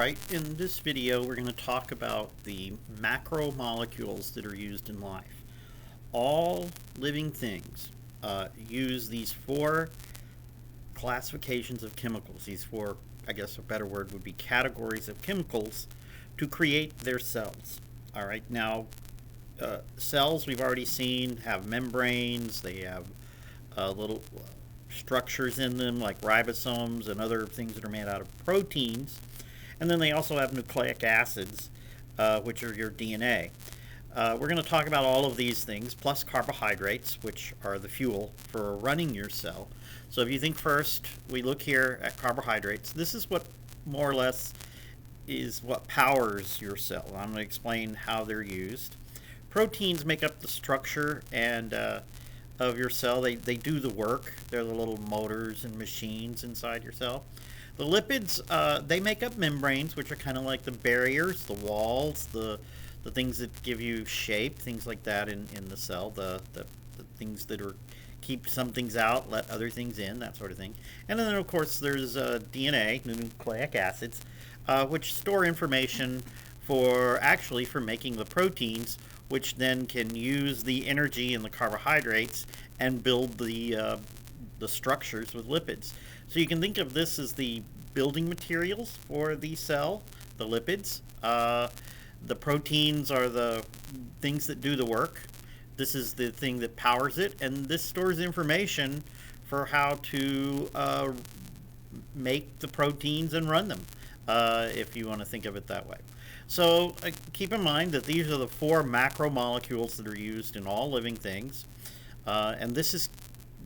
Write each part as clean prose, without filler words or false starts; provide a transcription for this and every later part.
Alright, in this video we're going to talk about the macromolecules that are used in life. All living things use these four classifications of chemicals. These four, I guess a better word would be categories of chemicals to create their cells. Alright, now cells we've already seen have membranes, they have little structures in them like ribosomes and other things that are made out of proteins. And then they also have nucleic acids, which are your DNA. We're going to talk about all of these things, plus carbohydrates, which are the fuel for running your cell. So if you think first, we look here at carbohydrates. This is what more or less is what powers your cell. I'm going to explain how they're used. Proteins make up the structure and of your cell. They do the work. They're the little motors and machines inside your cell. The lipids, they make up membranes, which are kind of like the barriers, the walls, the things that give you shape, things like that in the cell, the things that are keep some things out, let other things in, that sort of thing. And then, of course, there's DNA, nucleic acids, which store information for making the proteins, which then can use the energy in the carbohydrates and build the structures with lipids. So you can think of this as the building materials for the cell, the lipids. The proteins are the things that do the work. This is the thing that powers it, and this stores information for how to make the proteins and run them, if you want to think of it that way. So keep in mind that these are the four macromolecules that are used in all living things, and this is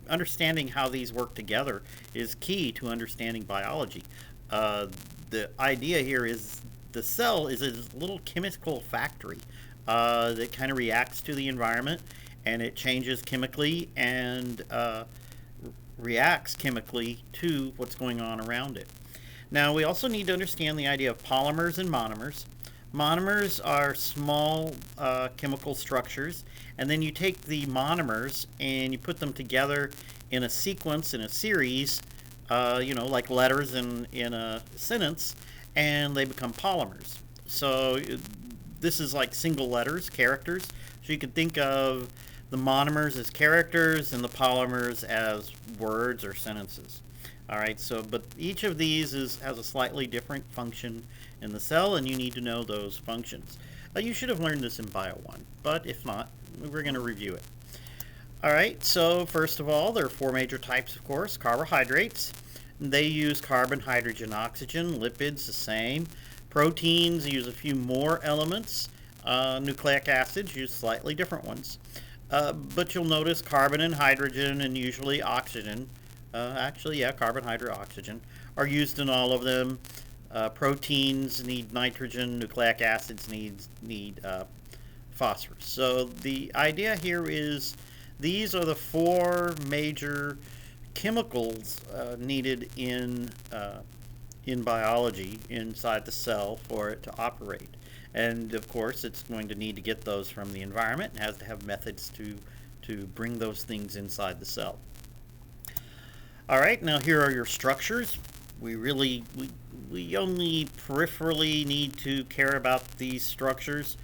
understanding how these work together is key to understanding biology. The idea here is the cell is a little chemical factory that kind of reacts to the environment, and it changes chemically and reacts chemically to what's going on around it. Now, we also need to understand the idea of polymers and monomers. Monomers are small chemical structures, and then you take the monomers and you put them together in a sequence, in a series, like letters in a sentence, and they become polymers. So this is like single letters, characters. So you could think of the monomers as characters and the polymers as words or sentences. All right, but each of these has a slightly different function in the cell, and you need to know those functions. You should have learned this in Bio 1, but if not, we're going to review it. All right, so first of all, there are four major types, of course. Carbohydrates, they use carbon, hydrogen, oxygen. Lipids, the same. Proteins use a few more elements. Nucleic acids use slightly different ones. But you'll notice carbon and hydrogen and usually oxygen, carbon, hydrogen, oxygen, are used in all of them. Proteins need nitrogen, nucleic acids need phosphorus. So the idea here is these are the four major chemicals needed in biology inside the cell for it to operate. And of course, it's going to need to get those from the environment. It has to have methods to bring those things inside the cell. All right, now here are your structures. We only peripherally need to care about these structures.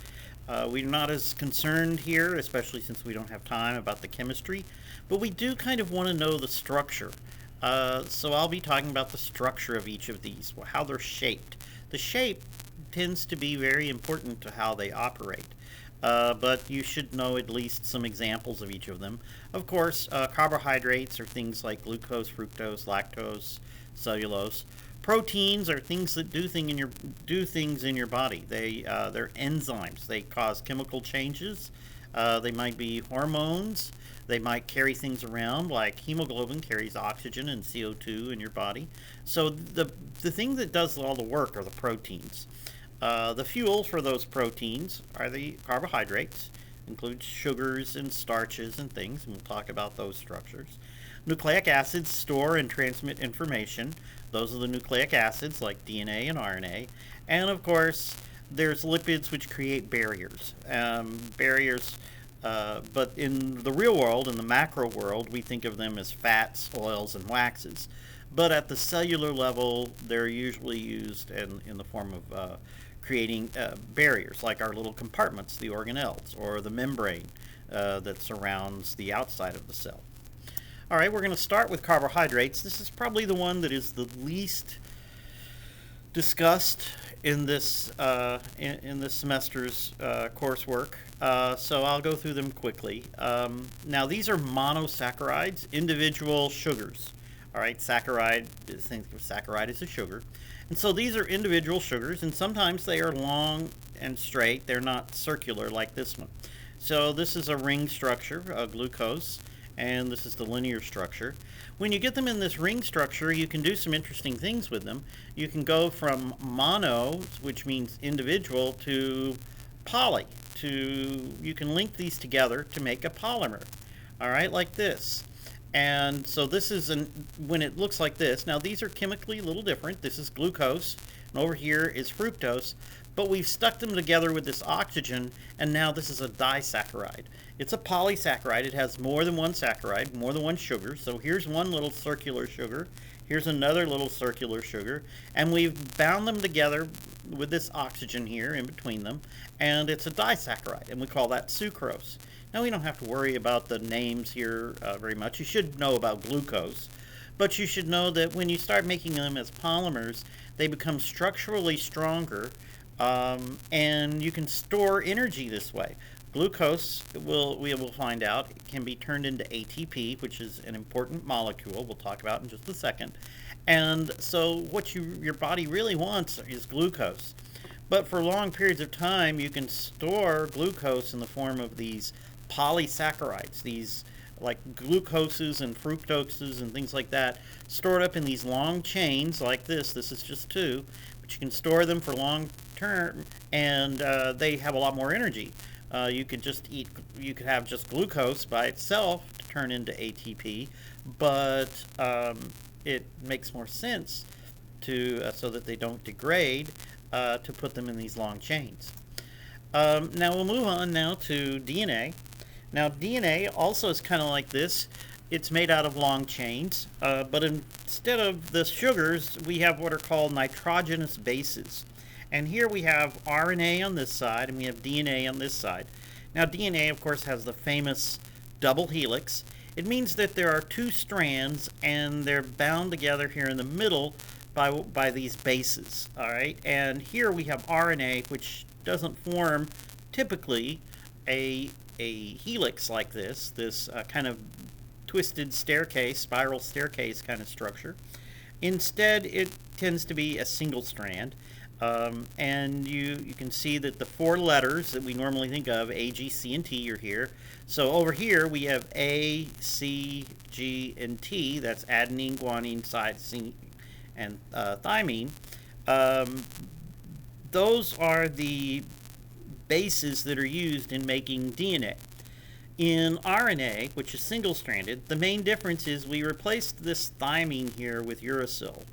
We're not as concerned here, especially since we don't have time, about the chemistry, but we do kind of want to know the structure. So I'll be talking about the structure of each of these, how they're shaped. The shape tends to be very important to how they operate. But you should know at least some examples of each of them. Of course, carbohydrates are things like glucose, fructose, lactose, cellulose. Proteins are things that do things in your body. They're enzymes. They cause chemical changes. They might be hormones. They might carry things around, like hemoglobin carries oxygen and CO2 in your body. So the thing that does all the work are the proteins. The fuel for those proteins are the carbohydrates, includes sugars and starches and things, and we'll talk about those structures. Nucleic acids store and transmit information. Those are the nucleic acids like DNA and RNA. And of course, there's lipids which create barriers. But in the real world, in the macro world, we think of them as fats, oils, and waxes. but at the cellular level, they're usually used in the form of creating barriers, like our little compartments, the organelles, or the membrane that surrounds the outside of the cell. All right, we're going to start with carbohydrates. This is probably the one that is the least discussed in this in this semester's coursework. So I'll go through them quickly. Now these are monosaccharides, individual sugars. All right, saccharide. Think of saccharide as a sugar, and so these are individual sugars, and sometimes they are long and straight. They're not circular like this one. So this is a ring structure, glucose, and this is the linear structure. When you get them in this ring structure, you can do some interesting things with them. You can go from mono, which means individual, to poly. You can link these together to make a polymer. All right, like this. And so this is when it looks like this. Now these are chemically a little different. This is glucose, and over here is fructose. But we've stuck them together with this oxygen, and now this is a disaccharide. It's a polysaccharide. It has more than one saccharide, more than one sugar. So here's one little circular sugar. Here's another little circular sugar. And we've bound them together with this oxygen here in between them, and it's a disaccharide, and we call that sucrose. Now we don't have to worry about the names here very much. You should know about glucose, but you should know that when you start making them as polymers, they become structurally stronger, and you can store energy this way. Glucose, we will find out, can be turned into ATP, which is an important molecule we'll talk about in just a second. And so what your body really wants is glucose. But for long periods of time, you can store glucose in the form of these polysaccharides, these like glucoses and fructoses and things like that, stored up in these long chains like this. This is just two, but you can store them for long term, and they have a lot more energy. You could have just glucose by itself to turn into ATP, but it makes more sense to so that they don't degrade to put them in these long chains. Now we'll move on now to DNA. Now DNA also is kind of like this. It's made out of long chains, but instead of the sugars, we have what are called nitrogenous bases. And here we have RNA on this side, and we have DNA on this side. Now DNA, of course, has the famous double helix. It means that there are two strands, and they're bound together here in the middle by these bases. All right, and here we have RNA, which doesn't form typically a helix like this kind of twisted staircase, spiral staircase kind of structure. Instead, it tends to be a single strand. And you can see that the four letters that we normally think of, A, G, C, and T, are here. So over here we have A, C, G, and T. That's adenine, guanine, cytosine, and thymine. Those are the bases that are used in making DNA. In RNA, which is single-stranded, the main difference is we replaced this thymine here with uracil.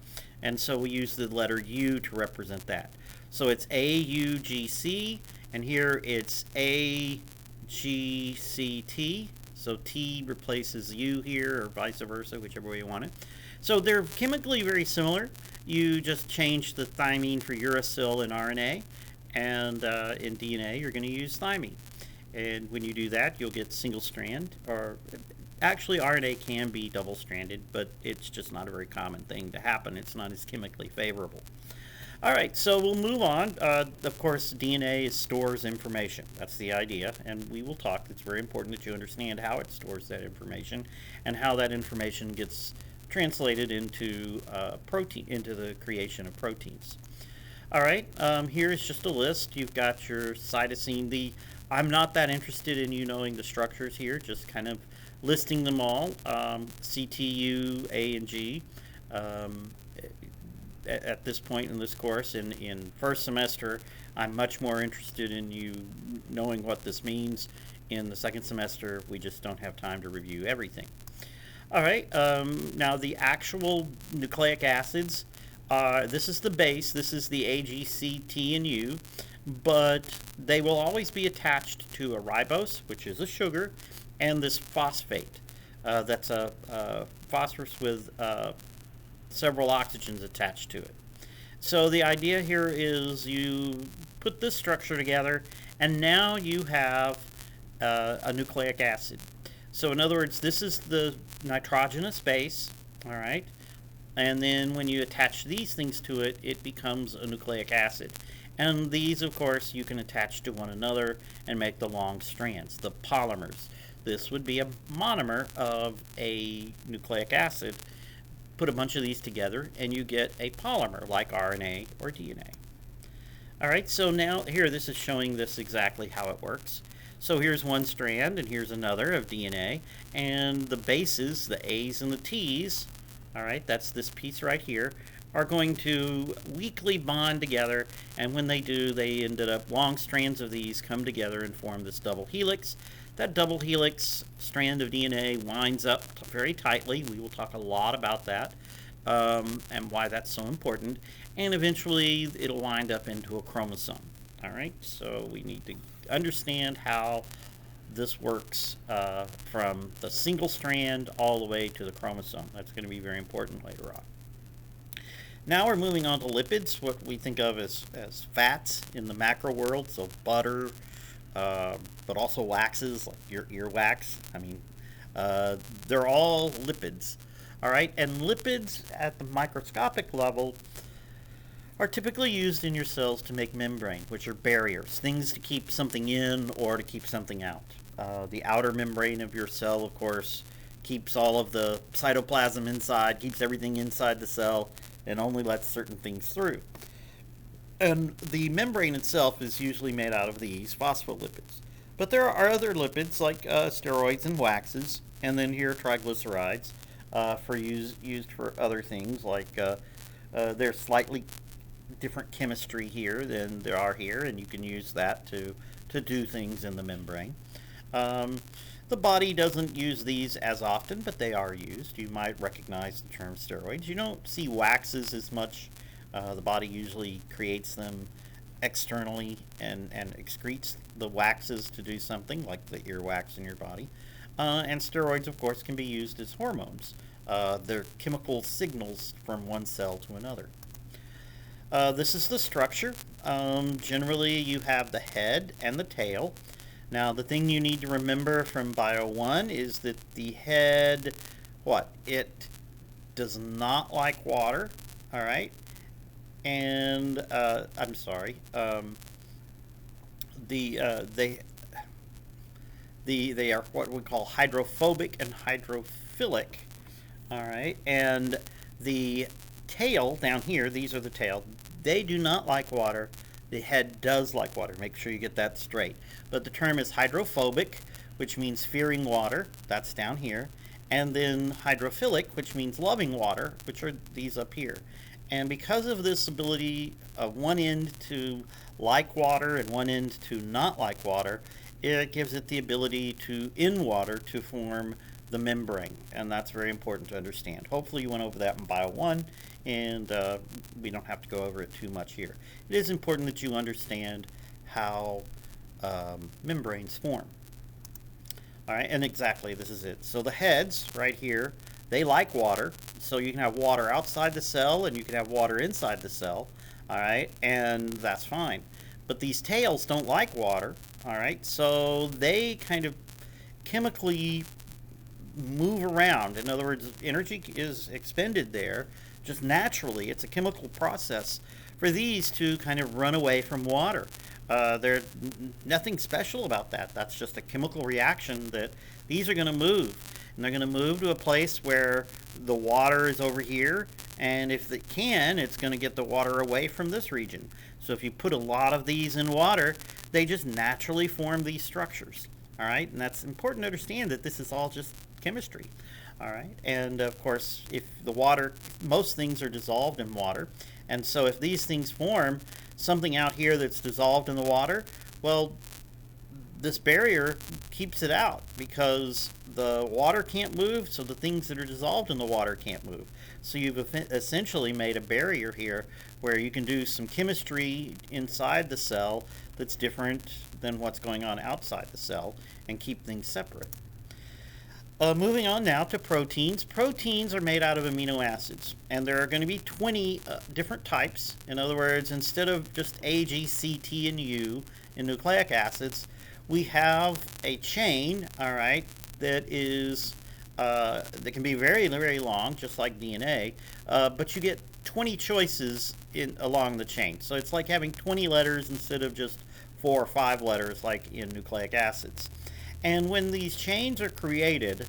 And so we use the letter U to represent that. So it's AUGC, and here it's AGCT. So T replaces U here, or vice versa, whichever way you want it. So they're chemically very similar. You just change the thymine for uracil in RNA, and in DNA you're going to use thymine. And when you do that, you'll get single strand, or actually RNA can be double-stranded, but it's just not a very common thing to happen. It's not as chemically favorable. All right, so we'll move on. Of course, DNA stores information. That's the idea, and we will talk. It's very important that you understand how it stores that information and how that information gets translated into protein, into the creation of proteins. All right, here is just a list. You've got your cytosine. I'm not that interested in you knowing the structures here, just kind of listing them all, CTU, A, and G. At this point in this course, in first semester, I'm much more interested in you knowing what this means. In the second semester, we just don't have time to review everything. All right, now the actual nucleic acids, this is the base, this is the A, G, C, T, and U, but they will always be attached to a ribose, which is a sugar, and this phosphate. That's a phosphorus with several oxygens attached to it. So the idea here is you put this structure together, and now you have a nucleic acid. So in other words, this is the nitrogenous base, all right? And then when you attach these things to it, it becomes a nucleic acid. And these, of course, you can attach to one another and make the long strands, the polymers. This would be a monomer of a nucleic acid. Put a bunch of these together and you get a polymer like RNA or DNA. All right, so now here this is showing this exactly how it works. So here's one strand and here's another of DNA, and the bases, the A's and the T's, all right, that's this piece right here, are going to weakly bond together, and when they do, they ended up long strands of these come together and form this double helix. That double helix strand of DNA winds up very tightly. We will talk a lot about that and why that's so important. And eventually it'll wind up into a chromosome. All right, so we need to understand how this works from the single strand all the way to the chromosome. That's going to be very important later on. Now we're moving on to lipids, what we think of as fats in the macro world, so butter, but also waxes like your earwax. I mean, they're all lipids. All right, and lipids at the microscopic level are typically used in your cells to make membrane, which are barriers, things to keep something in or to keep something out. The outer membrane of your cell, of course, keeps all of the cytoplasm inside, keeps everything inside the cell, and only lets certain things through. And the membrane itself is usually made out of these phospholipids. But there are other lipids like steroids and waxes, and then here triglycerides used for other things like they're slightly different chemistry here than there are here, and you can use that to do things in the membrane. The body doesn't use these as often, but they are used. You might recognize the term steroids. You don't see waxes as much. The body usually creates them externally and excretes the waxes to do something, like the earwax in your body. And steroids, of course, can be used as hormones. They're chemical signals from one cell to another. This is the structure. Generally, you have the head and the tail. Now, the thing you need to remember from Bio 1 is that the head, it does not like water, all right? And, I'm sorry, they are what we call hydrophobic and hydrophilic, all right? And the tail down here, these are the tail, they do not like water. The head does like water. Make sure you get that straight. But the term is hydrophobic, which means fearing water. That's down here. And then hydrophilic, which means loving water, which are these up here. And because of this ability of one end to like water and one end to not like water, it gives it the ability to, in water, to form the membrane. And that's very important to understand. Hopefully you went over that in Bio 1, and we don't have to go over it too much here. It is important that you understand how membranes form. All right, and exactly, this is it. So the heads right here, they like water. So you can have water outside the cell and you can have water inside the cell. All right, and that's fine. But these tails don't like water. All right, so they kind of chemically move around. In other words, energy is expended there just naturally. It's a chemical process for these to kind of run away from water. There's nothing special about that. That's just a chemical reaction that these are going to move. And they're going to move to a place where the water is over here. And if it can, it's going to get the water away from this region. So if you put a lot of these in water, they just naturally form these structures. All right, and that's important to understand that this is all just chemistry. All right, and of course, if the water, most things are dissolved in water, and so if these things form something out here that's dissolved in the water, well, this barrier keeps it out because the water can't move, so the things that are dissolved in the water can't move. So you've essentially made a barrier here where you can do some chemistry inside the cell that's different than what's going on outside the cell and keep things separate. Moving on now to proteins. Proteins are made out of amino acids, and there are going to be 20 different types. In other words, instead of just A, G, C, T, and U in nucleic acids, we have a chain, all right, that is that can be very, very long, just like DNA, but you get 20 choices along the chain. So it's like having 20 letters instead of just 4 or 5 letters like in nucleic acids. And when these chains are created,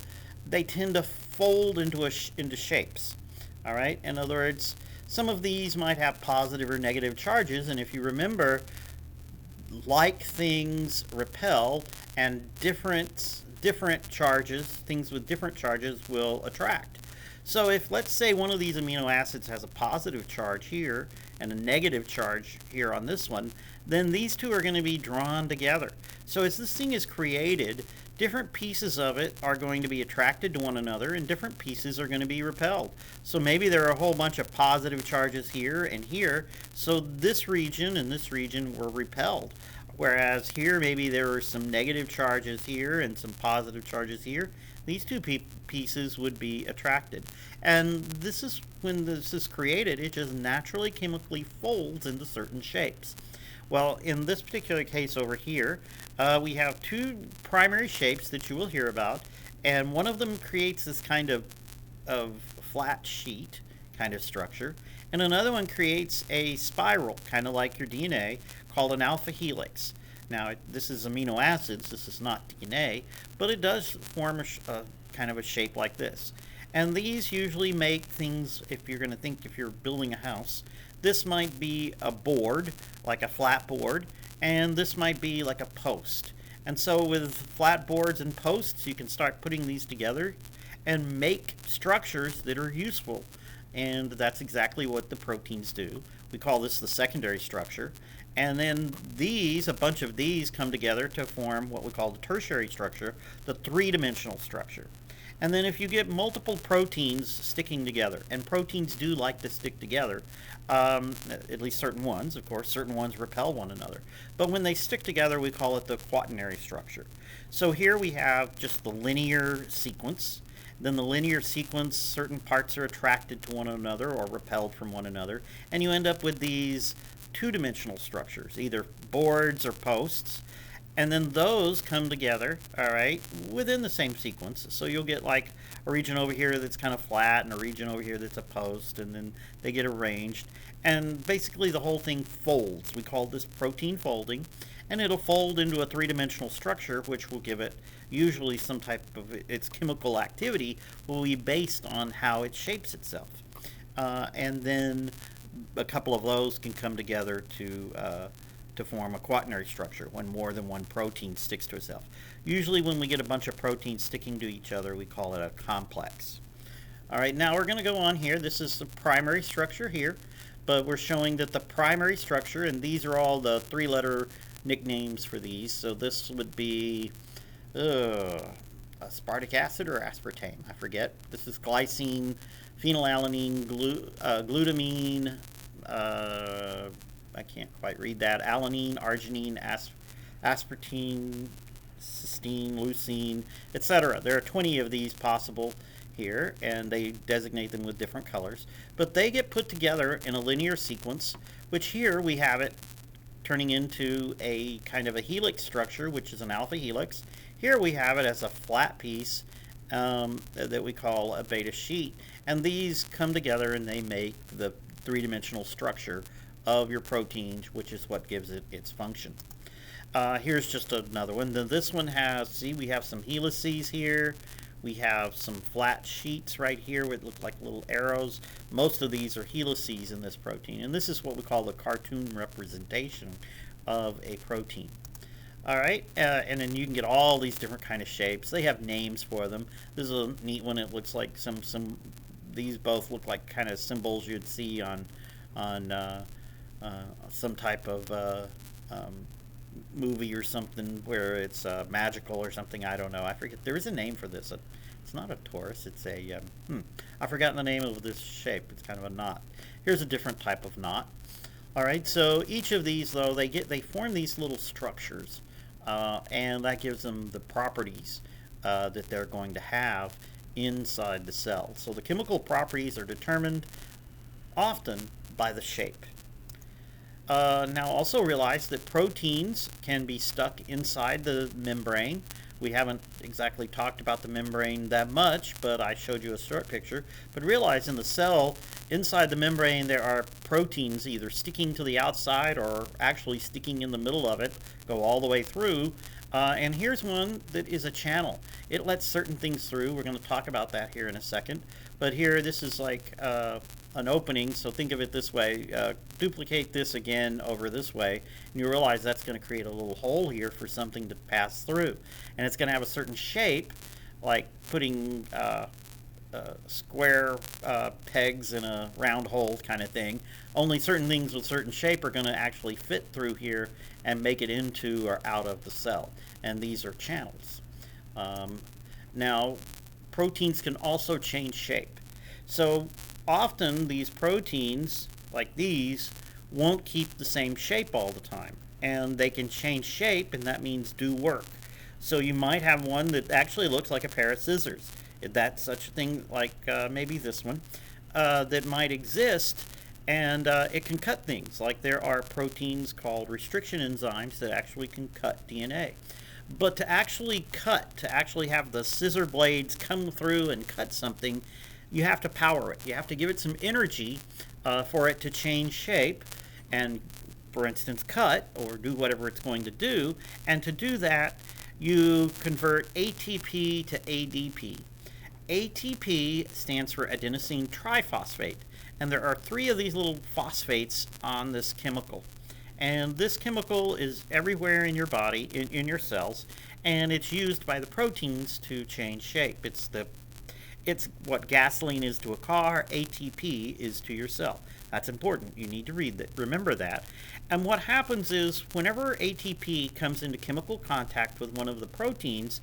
they tend to fold into shapes. All right? In other words, some of these might have positive or negative charges, and if you remember, like things repel, and different charges, things with different charges will attract. So if, let's say, one of these amino acids has a positive charge here and a negative charge here on this one, then these two are going to be drawn together. So as this thing is created, different pieces of it are going to be attracted to one another, and different pieces are going to be repelled. So maybe there are a whole bunch of positive charges here and here, so this region and this region were repelled. Whereas here, maybe there are some negative charges here and some positive charges here. These two pieces would be attracted. And this is when this is created, it just naturally chemically folds into certain shapes. Well, in this particular case over here, we have two primary shapes that you will hear about, and one of them creates this kind of flat sheet kind of structure, and another one creates a spiral, kind of like your DNA, called an alpha helix. Now, this is amino acids, this is not DNA, but it does form a kind of a shape like this. And these usually make things, if you're going to think, if you're building a house, this might be a board, like a flat board, and this might be like a post. And so with flat boards and posts, you can start putting these together and make structures that are useful. And that's exactly what the proteins do. We call this the secondary structure. And then these, a bunch of these, come together to form what we call the tertiary structure, the three-dimensional structure. And then if you get multiple proteins sticking together, and proteins do like to stick together, at least certain ones, of course, certain ones repel one another. But when they stick together, we call it the quaternary structure. So here we have just the linear sequence. Then the linear sequence, certain parts are attracted to one another or repelled from one another, and you end up with these two-dimensional structures, either boards or posts, and then those come together, all right, within the same sequence. So you'll get like a region over here that's kind of flat and a region over here that's a post, and then they get arranged, and basically the whole thing folds. We call this protein folding, and it'll fold into a three-dimensional structure, which will give it usually some type of, its chemical activity will be based on how it shapes itself. And then a couple of those can come together to form a quaternary structure when more than one protein sticks to itself. Usually when we get a bunch of proteins sticking to each other, we call it a complex. All right, now we're going to go on here. This is the primary structure here, but we're showing that the primary structure, and these are all the three-letter nicknames for these. So this would be aspartic acid or aspartame, I forget. This is glycine, phenylalanine, glutamine, I can't quite read that, alanine, arginine, aspartame, cysteine, leucine, etc. There are 20 of these possible here, and they designate them with different colors. But they get put together in a linear sequence, which here we have it turning into a kind of a helix structure, which is an alpha helix. Here we have it as a flat piece that we call a beta sheet. And these come together and they make the three-dimensional structure of your protein, which is what gives it its function. Here's just another one. This one has, see, we have some helices here. We have some flat sheets right here that look like little arrows. Most of these are helices in this protein, and this is what we call the cartoon representation of a protein. All right, and then you can get all these different kind of shapes. They have names for them. This is a neat one. It looks like these both look like kind of symbols you'd see on some type of movie or something where it's magical or something. I don't know. I forget. There is a name for this. It's not a torus. It's a I've forgotten the name of this shape. It's kind of a knot. Here's a different type of knot. All right. So each of these, though, they form these little structures, and that gives them the properties that they're going to have inside the cell. So the chemical properties are determined often by the shape. Now also realize that proteins can be stuck inside the membrane. We haven't exactly talked about the membrane that much, but I showed you a short picture. But realize in the cell, inside the membrane, there are proteins either sticking to the outside or actually sticking in the middle of it, go all the way through. And here's one that is a channel. It lets certain things through. We're going to talk about that here in a second. But here, this is like an opening, so think of it this way. Duplicate this again over this way, and you realize that's going to create a little hole here for something to pass through. And it's going to have a certain shape, like putting square pegs in a round hole kind of thing. Only certain things with certain shape are going to actually fit through here and make it into or out of the cell. And these are channels. Now, proteins can also change shape. So often these proteins, like these, won't keep the same shape all the time. And they can change shape, and that means do work. So you might have one that actually looks like a pair of scissors. That's such a thing, like maybe this one, that might exist, and it can cut things. Like there are proteins called restriction enzymes that actually can cut DNA. But to actually cut, to actually have the scissor blades come through and cut something, you have to power it. You have to give it some energy for it to change shape and, for instance, cut or do whatever it's going to do. And to do that, you convert ATP to ADP. ATP stands for adenosine triphosphate, and there are 3 of these little phosphates on this chemical. And this chemical is everywhere in your body, in your cells, and it's used by the proteins to change shape. It's what gasoline is to a car, ATP is to your cell. That's important. You need to read that. Remember that. And what happens is whenever ATP comes into chemical contact with one of the proteins,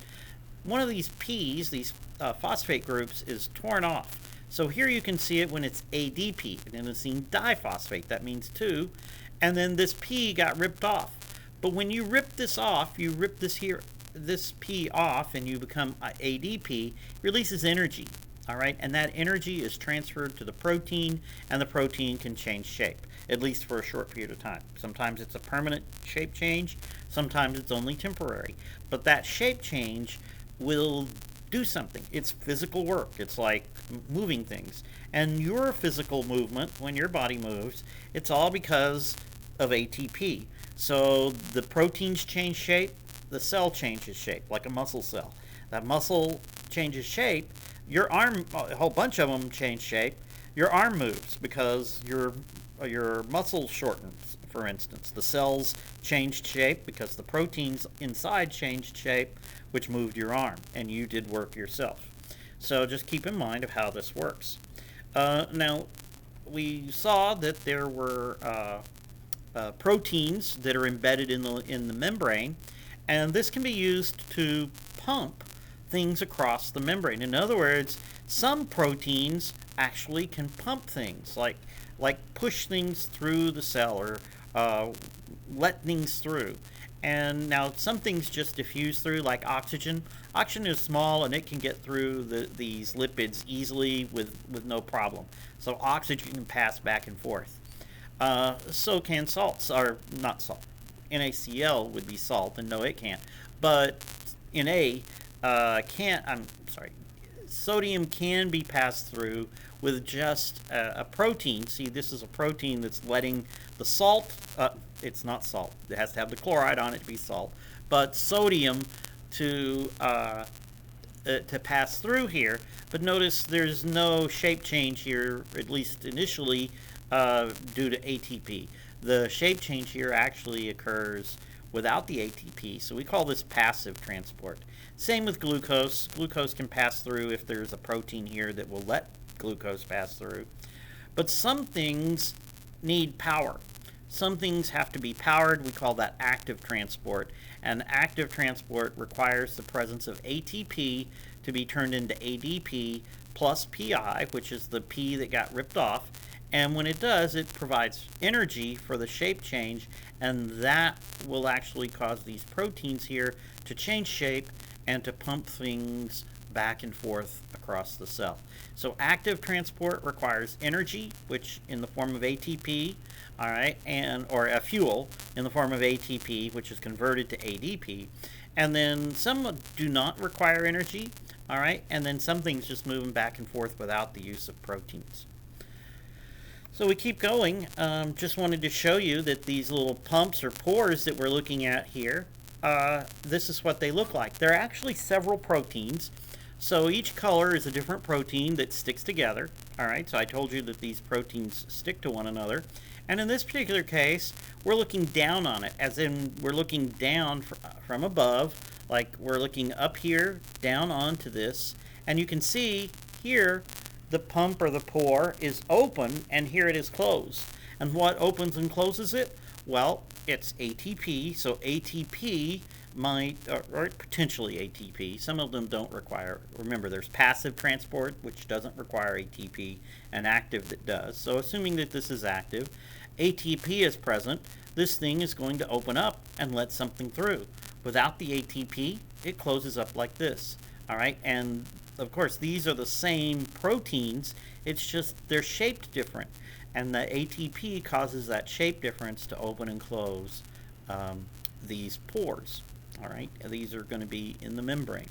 one of these P's, these phosphate groups, is torn off. So here you can see it when it's ADP, adenosine diphosphate. That means 2. And then this P got ripped off. But when you rip this off, you rip this P off, and you become ADP, releases energy. All right, and that energy is transferred to the protein, and the protein can change shape, at least for a short period of time. Sometimes it's a permanent shape change, sometimes it's only temporary. But that shape change will do something. It's physical work. It's like moving things. And your physical movement, when your body moves, it's all because of ATP. So the proteins change shape, the cell changes shape, like a muscle cell. That muscle changes shape, your arm, a whole bunch of them change shape. Your arm moves because your muscle shortens, for instance. The cells changed shape because the proteins inside changed shape, which moved your arm, and you did work yourself. So just keep in mind of how this works. Now, we saw that there were proteins that are embedded in the membrane, and this can be used to pump things across the membrane. In other words, some proteins actually can pump things, like push things through the cell or let things through. And now some things just diffuse through, like oxygen. Oxygen is small and it can get through these lipids easily with no problem. So oxygen can pass back and forth. So can salts, or not salt. NaCl would be salt, and no, it can't. But sodium can be passed through with just a protein. See, this is a protein that's letting the salt, it's not salt, it has to have the chloride on it to be salt, but sodium to pass through here. But notice there's no shape change here, at least initially, due to ATP. The shape change here actually occurs without the ATP, so we call this passive transport. Same with glucose. Glucose can pass through if there's a protein here that will let glucose pass through. But some things need power. Some things have to be powered. We call that active transport. And active transport requires the presence of ATP to be turned into ADP plus PI, which is the P that got ripped off. And when it does, it provides energy for the shape change, and that will actually cause these proteins here to change shape and to pump things back and forth across the cell. So active transport requires energy, which in the form of ATP, all right, or a fuel in the form of ATP, which is converted to ADP. And then some do not require energy, all right, and then some things just moving back and forth without the use of proteins. So we keep going. Just wanted to show you that these little pumps or pores that we're looking at here, this is what they look like. There are actually several proteins. So each color is a different protein that sticks together. All right, so I told you that these proteins stick to one another. And in this particular case, we're looking down on it, as in we're looking down from above, like we're looking up here, down onto this. And you can see here, the pump or the pore is open, and here it is closed. And what opens and closes it? Well, it's ATP, so ATP might, or potentially ATP. Some of them don't require, remember there's passive transport, which doesn't require ATP, and active that does. So assuming that this is active, ATP is present, this thing is going to open up and let something through. Without the ATP, it closes up like this. All right, and of course these are the same proteins, it's just they're shaped different. And the ATP causes that shape difference to open and close these pores. All right, these are going to be in the membrane.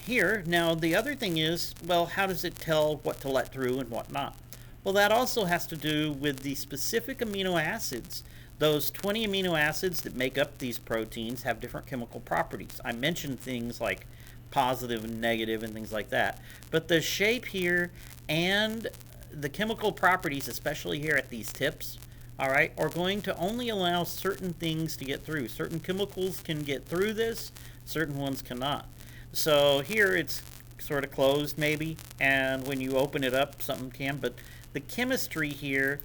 Here, now the other thing is, well, how does it tell what to let through and what not? Well, that also has to do with the specific amino acids. Those 20 amino acids that make up these proteins have different chemical properties. I mentioned things like positive and negative and things like that. But the shape here and the chemical properties, especially here at these tips, all right, are going to only allow certain things to get through. Certain chemicals can get through this, certain ones cannot. So here it's sort of closed maybe, and when you open it up, something can, but the chemistry here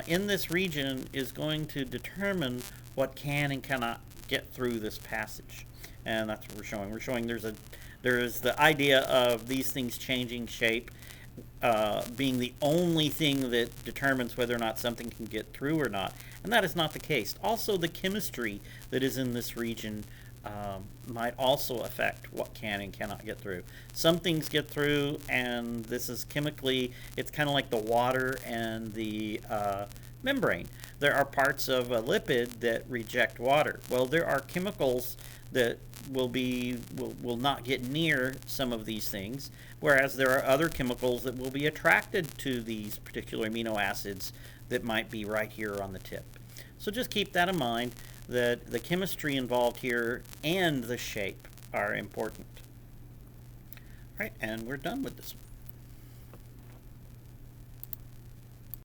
in this region is going to determine what can and cannot get through this passage. And that's what we're showing. We're showing there's the idea of these things changing shape being the only thing that determines whether or not something can get through or not. And that is not the case. Also, the chemistry that is in this region might also affect what can and cannot get through. Some things get through, and this is chemically, it's kind of like the water and the membrane. There are parts of a lipid that reject water. Well, there are chemicals that will not get near some of these things, whereas there are other chemicals that will be attracted to these particular amino acids that might be right here on the tip. So just keep that in mind, that the chemistry involved here and the shape are important. All right, and we're done with this one.